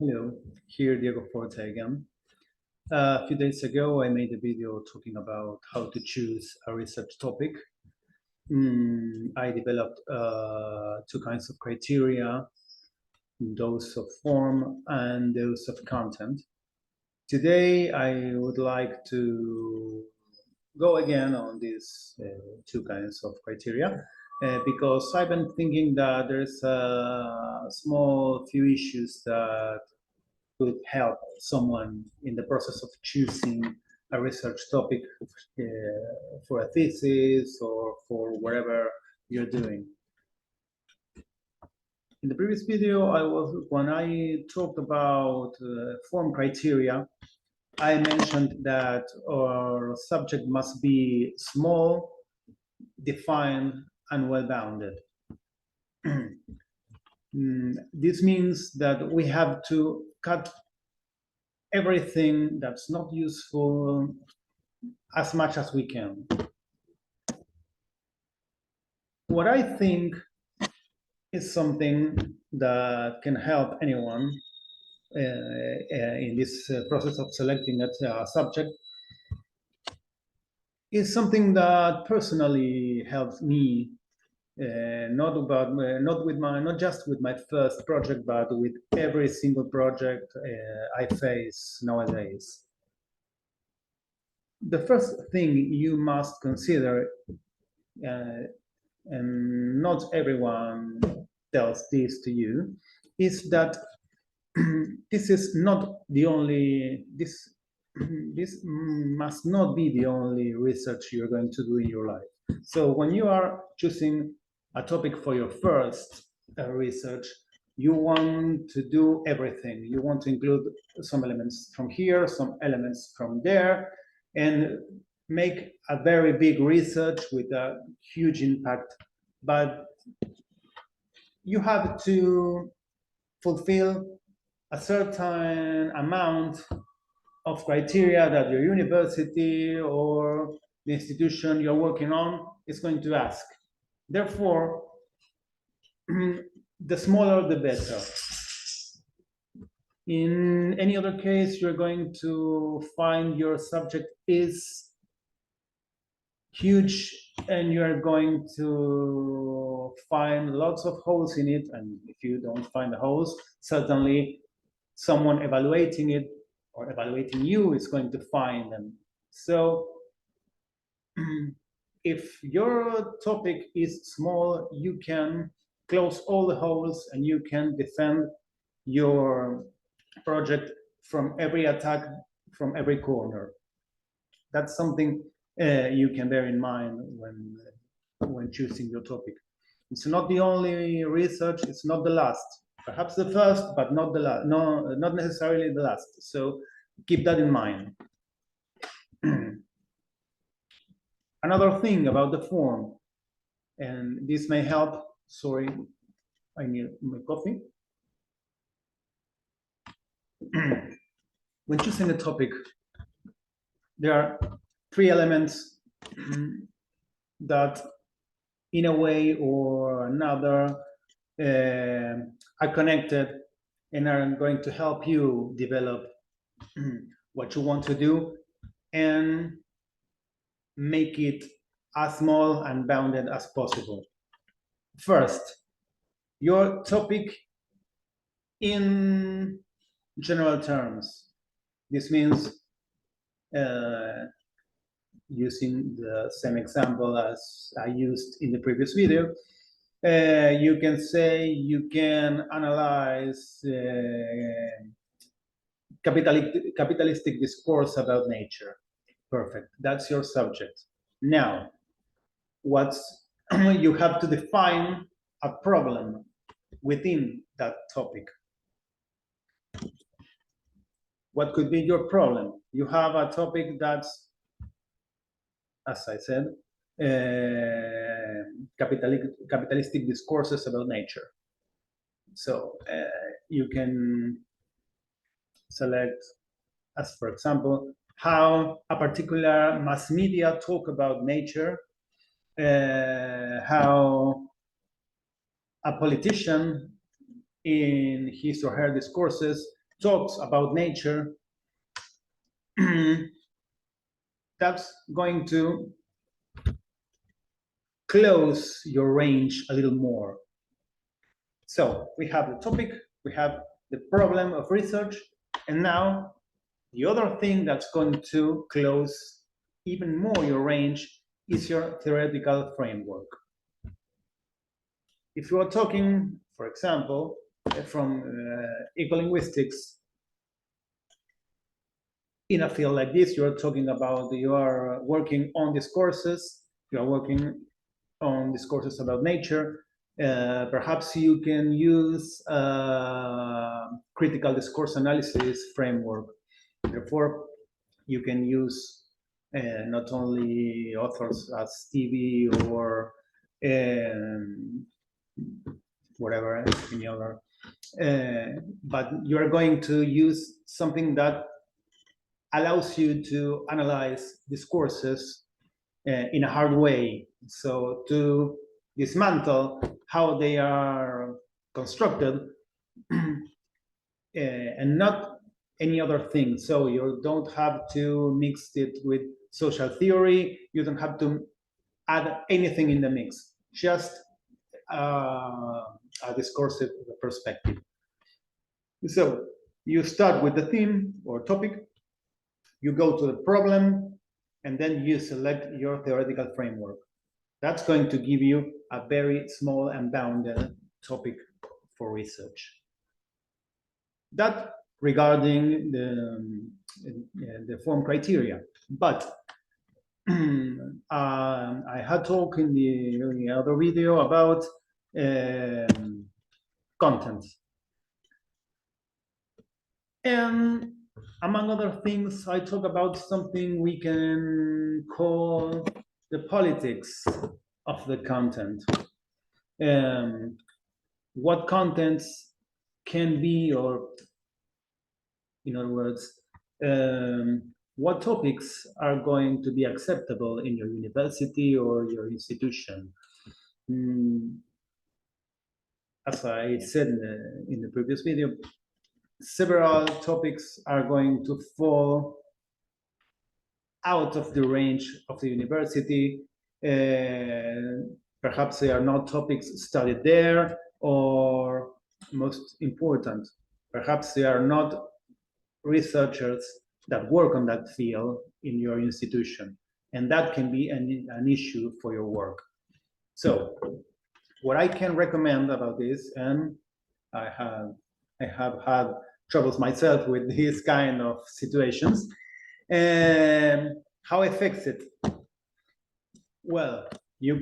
Hello, here Diego Forte again. A few days ago, I made a video talking about how to choose a research topic. I developed two kinds of criteria, those of form and those of content. Today, I would like to go again on these two kinds of criteria because I've been thinking that there's a small few issues that could help someone in the process of choosing a research topic for a thesis or for whatever you're doing. In the previous video, when I talked about form criteria, I mentioned that our subject must be small, defined, and well-bounded. This means that we have to cut everything that's not useful as much as we can. What I think is something that can help anyone in this process of selecting a subject is something that personally helps me, not just with my first project, but with every single project I face nowadays. The first thing you must consider, and not everyone tells this to you, is that this is not the only, this must not be the only research you're going to do in your life. So when you are choosing a topic for your first research, you want to do everything. You want to include some elements from here, some elements from there, and make a very big research with a huge impact. But you have to fulfill a certain amount of criteria that your university or the institution you're working on is going to ask. Therefore, the smaller the better. In any other case, you're going to find your subject is huge and you're going to find lots of holes in it. And if you don't find the holes, certainly someone evaluating it or evaluating you is going to find them. So if your topic is small, you can close all the holes and you can defend your project from every attack, from every corner. That's something you can bear in mind when choosing your topic. It's not the only research, it's not the last. Perhaps the first, but not the last. No, not necessarily the last. So keep that in mind. Another thing about the form, and this may help. Sorry, I need my coffee. When choosing a topic, there are three elements that, in a way or another, are connected and are going to help you develop what you want to do and make it as small and bounded as possible. First, your topic in general terms. This means using the same example as I used in the previous video, you can say you can analyze capitalistic discourse about nature. Perfect. That's your subject. Now, you have to define a problem within that topic. What could be your problem? You have a topic that's, as I said, capitalistic discourses about nature. So you can select, as for example, how a particular mass media talk about nature, how a politician in his or her discourses talks about nature, that's going to close your range a little more. So we have the topic, we have the problem of research, and now the other thing that's going to close even more your range is your theoretical framework. If you are talking, for example, from ecolinguistics, in a field like this, you're talking about, you are working on discourses, you are working on discourses about nature. Perhaps you can use critical discourse analysis framework. Therefore, you can use not only authors as Stevie or whatever, any other, but you're going to use something that allows you to analyze discourses in a hard way. So to dismantle how they are constructed and not any other thing. So you don't have to mix it with social theory. You don't have to add anything in the mix, just a discursive perspective. So you start with the theme or topic, you go to the problem, and then you select your theoretical framework. That's going to give you a very small and bounded topic for research. That regarding the form criteria. But I had talked in the other video about content. And among other things, I talk about something we can call the politics of the content. What contents can be, or in other words, what topics are going to be acceptable in your university or your institution. As I said in the previous video, several topics are going to fall out of the range of the university. Perhaps they are not topics studied there, or most important, perhaps they are not researchers that work on that field in your institution, and that can be an issue for your work. So what I can recommend about this, and I have had troubles myself with these kind of situations, how I fix it? Well, you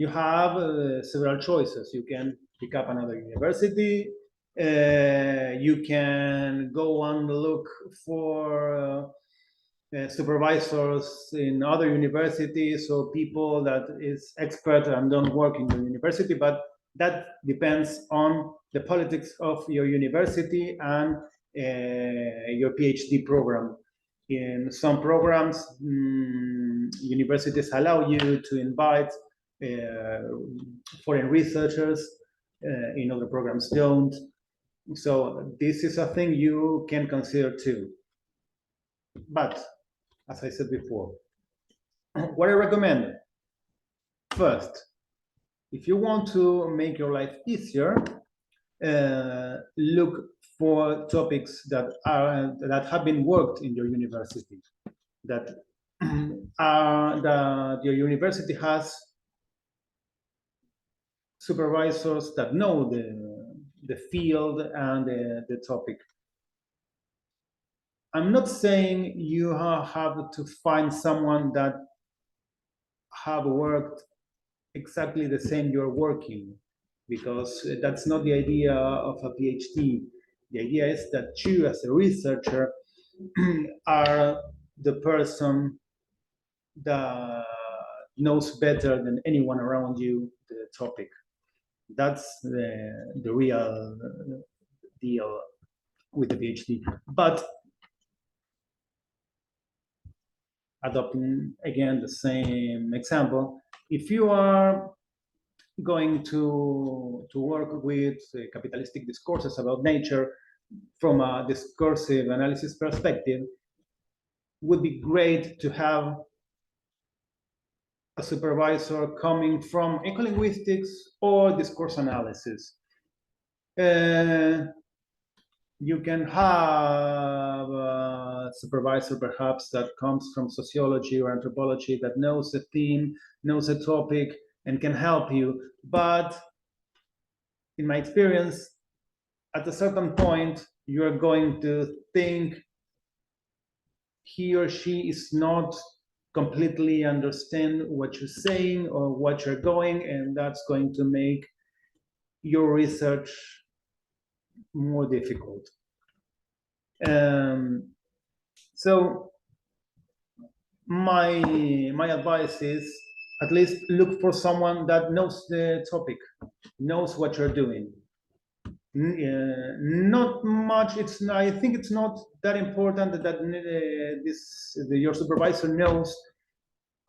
have several choices. You can pick up another university. You can go and look for supervisors in other universities, or people that is expert and don't work in the university, but that depends on the politics of your university and your PhD program. In some programs, universities allow you to invite foreign researchers, in other programs don't. So this is a thing you can consider too. But as I said before, what I recommend, first, if you want to make your life easier, look for topics that have been worked in your university, that your university has supervisors that know the field and the topic. I'm not saying you have to find someone that have worked exactly the same you're working, because that's not the idea of a PhD. The idea is that you, as a researcher, are the person that knows better than anyone around you the topic. That's the real deal with the PhD. But adopting again the same example, if you are going to work with capitalistic discourses about nature, from a discursive analysis perspective, would be great to have a supervisor coming from ecolinguistics or discourse analysis. You can have a supervisor perhaps that comes from sociology or anthropology, that knows a theme, knows a topic, and can help you. But in my experience, at a certain point, you are going to think he or she is not completely understand what you're saying or what you're going, and that's going to make your research more difficult. So my advice is at least look for someone that knows the topic, knows what you're doing. Not much. I think it's not that important that your supervisor knows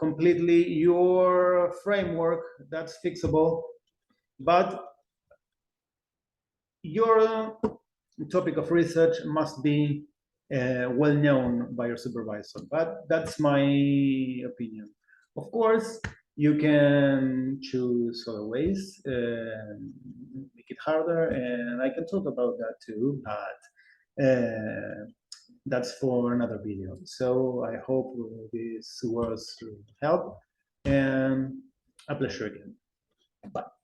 completely your framework. That's fixable, but your topic of research must be well known by your supervisor. But that's my opinion. Of course, you can choose other ways, make it harder, and I can talk about that too, but that's for another video. So I hope this was help, and a pleasure again. Bye.